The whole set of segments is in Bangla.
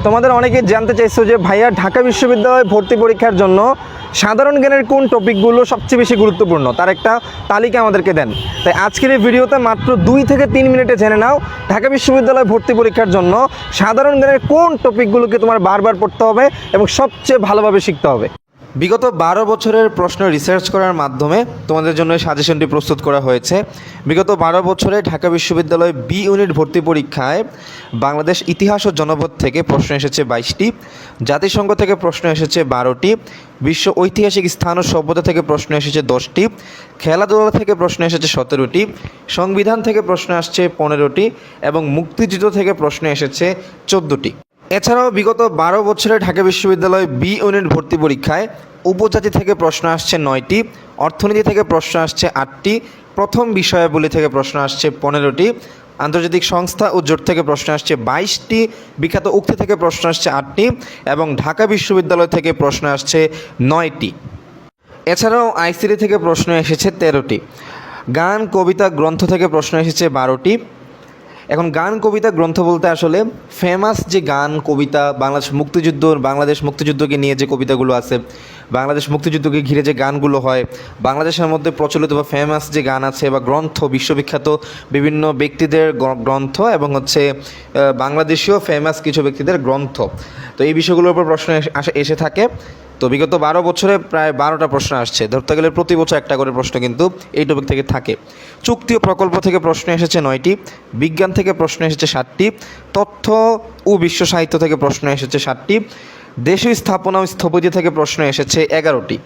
তোমাদের অনেকে জানতে চাইছো যে ভাইয়া ঢাকা বিশ্ববিদ্যালয়ে ভর্তি পরীক্ষার জন্য সাধারণ জ্ঞানের কোন টপিকগুলো সবচেয়ে বেশি গুরুত্বপূর্ণ তার একটা তালিকা আমাদেরকে দেন। তাই আজকের এই ভিডিওতে মাত্র 2 থেকে 3 মিনিটে জেনে নাও ঢাকা বিশ্ববিদ্যালয়ে ভর্তি পরীক্ষার জন্য সাধারণ জ্ঞানের কোন টপিকগুলোকে তোমার বারবার পড়তে হবে এবং সবচেয়ে ভালোভাবে শিখতে হবে। বিগত 12 বছরের প্রশ্ন রিসার্চ করার মাধ্যমে তোমাদের জন্য সাজেশনটি প্রস্তুত করা হয়েছে। বিগত 12 বছরে ঢাকা বিশ্ববিদ্যালয় বি ইউনিট ভর্তি পরীক্ষায় বাংলাদেশ ইতিহাস ও জনপদ থেকে প্রশ্ন এসেছে 22টি, জাতিসংঘ থেকে প্রশ্ন এসেছে 12টি, বিশ্ব ঐতিহাসিক স্থান ও সভ্যতা থেকে প্রশ্ন এসেছে 10টি, খেলাধুলা থেকে প্রশ্ন এসেছে 17টি, সংবিধান থেকে প্রশ্ন আসছে 15টি এবং মুক্তিযুদ্ধ থেকে প্রশ্ন এসেছে 14টি। এছাড়াও বিগত 12 বছরে ঢাকা বিশ্ববিদ্যালয় বি ইউনিট ভর্তি পরীক্ষায় উপজাতি থেকে প্রশ্ন আসছে 9টি, অর্থনীতি থেকে প্রশ্ন আসছে 8টি, প্রথম বিষয়াবলী থেকে প্রশ্ন আসছে 15টি, আন্তর্জাতিক সংস্থা ও জোট থেকে প্রশ্ন আসছে 22টি, বিখ্যাত উক্তি থেকে প্রশ্ন আসছে 8টি এবং ঢাকা বিশ্ববিদ্যালয় থেকে প্রশ্ন আসছে 9টি। এছাড়াও আইসিটি থেকে প্রশ্ন এসেছে 13টি, গান কবিতা গ্রন্থ থেকে প্রশ্ন এসেছে 12টি। এখন গান কবিতা গ্রন্থ বলতে আসলে ফেমাস যে গান কবিতা বাংলাদেশ মুক্তিযুদ্ধকে নিয়ে যে কবিতাগুলো আছে, বাংলাদেশ মুক্তিযুদ্ধকে ঘিরে যে গানগুলো হয়, বাংলাদেশের মধ্যে প্রচলিত বা ফেমাস যে গান আছে বা গ্রন্থ, বিশ্ববিখ্যাত বিভিন্ন ব্যক্তিদের গ্রন্থ এবং বাংলাদেশীয় ফেমাস কিছু ব্যক্তিদের গ্রন্থ, তো এই বিষয়গুলোর উপর প্রশ্ন এসে থাকে। তো বিগত 12 বছরে প্রায় 12টা প্রশ্ন আসছে, ধরতে গেলে প্রতি বছর একটা করে প্রশ্ন কিন্তু এই টপিক থেকে থাকে। চুক্তি ও প্রকল্প থেকে প্রশ্ন এসেছে 9টি, বিজ্ঞান থেকে প্রশ্ন এসেছে 7টি, তথ্য ও বিশ্ব সাহিত্য থেকে প্রশ্ন এসেছে 7টি, দেশীয় স্থাপনা ও স্থপতি থেকে প্রশ্ন এসেছে 11টি,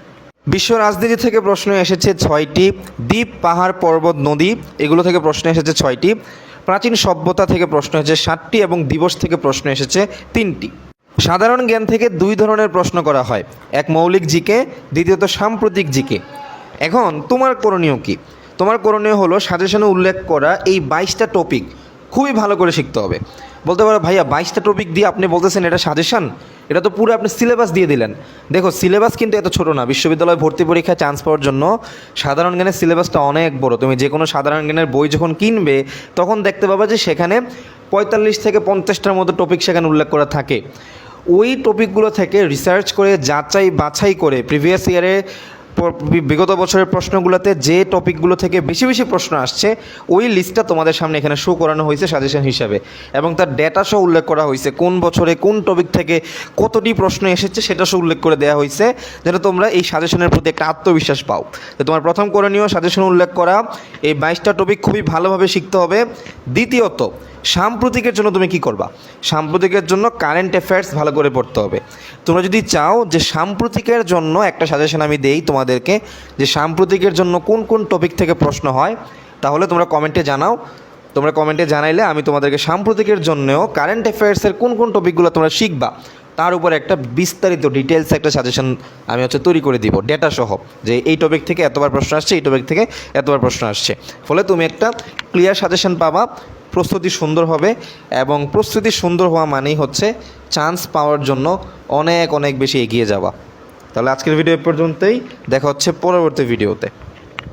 বিশ্ব রাজনীতি থেকে প্রশ্ন এসেছে 6টি, দ্বীপ পাহাড় পর্বত নদী এগুলো থেকে প্রশ্ন এসেছে 6টি, প্রাচীন সভ্যতা থেকে প্রশ্ন এসেছে 7টি এবং দিবস থেকে প্রশ্ন এসেছে 3টি। সাধারণ জ্ঞান থেকে 2 ধরনের প্রশ্ন করা হয়, এক মৌলিক জিকে, দ্বিতীয়ত সাম্প্রতিক জিকে। এখন তোমার করণীয় কি? তোমার করণীয় হলো সাজেশনে উল্লেখ করা এই 22টা টপিক খুবই ভালো করে শিখতে হবে। বলতে পারো ভাইয়া 22টা টপিক দিয়ে আপনি বলতেছেন এটা সাজেশন, এটা তো পুরো আপনি সিলেবাস দিয়ে দিলেন। দেখো সিলেবাস কিন্তু এত ছোটো না, বিশ্ববিদ্যালয় ভর্তি পরীক্ষায় চান্স পাওয়ার জন্য সাধারণ জ্ঞানের সিলেবাসটা অনেক বড়। তুমি যে কোনো সাধারণ জ্ঞানের বই যখন কিনবে তখন দেখতে পাবা যে সেখানে 45 থেকে 50টার মতো টপিক সেখানে উল্লেখ করা থাকে। ওই টপিকগুলো থেকে রিসার্চ করে যাচাই বাছাই করে প্রিভিয়াস ইয়ারে বিগত বছরের প্রশ্নগুলোতে যে টপিকগুলো থেকে বেশি বেশি প্রশ্ন আসছে ওই লিস্টটা তোমাদের সামনে এখানে শো করানো হয়েছে সাজেশন হিসাবে, এবং তার ডেটা সহ উল্লেখ করা হয়েছে কোন বছরে কোন টপিক থেকে কতটি প্রশ্ন এসেছে সেটা সহ উল্লেখ করে দেওয়া হয়েছে, যেন তোমরা এই সাজেশনের প্রতি একটা আত্মবিশ্বাস পাও। তো তোমার প্রথম করণীয় সাজেশন উল্লেখ করা এই 22টা টপিক খুবই ভালোভাবে শিখতে হবে। দ্বিতীয়ত সাম্প্রতিকের জন্য তুমি কি করবা? সাম্প্রতিকের জন্য কারেন্ট অ্যাফেয়ার্স ভালো করে পড়তে হবে। তোমরা যদি চাও যে সাম্প্রতিকের জন্য একটা সাজেশন আমি দেই তোমাদেরকে যে সাম্প্রতিকের জন্য কোন কোন টপিক থেকে প্রশ্ন হয়, তাহলে তোমরা কমেন্টে জানাও। তোমরা কমেন্টে জানাইলে আমি তোমাদেরকে সাম্প্রতিকের জন্যও কারেন্ট অ্যাফেয়ার্সের কোন কোন টপিকগুলো তোমরা শিখবা তার উপর একটা বিস্তারিত ডিটেলস একটা সাজেশন আমি তৈরি করে দিব ডেটা সহ, যে এই টপিক থেকে এতবার প্রশ্ন আসছে, এই টপিক থেকে এতবার প্রশ্ন আসছে। ফলে তুমি একটা ক্লিয়ার সাজেশন পাবা, প্রস্তুতি সুন্দর হবে, এবং প্রস্তুতি সুন্দর হওয়া মানেই হচ্ছে চান্স পাওয়ার জন্য অনেক অনেক বেশি এগিয়ে যাওয়া। তাহলে আজকের ভিডিও পর্যন্তই, দেখা হচ্ছে পরবর্তী ভিডিওতে।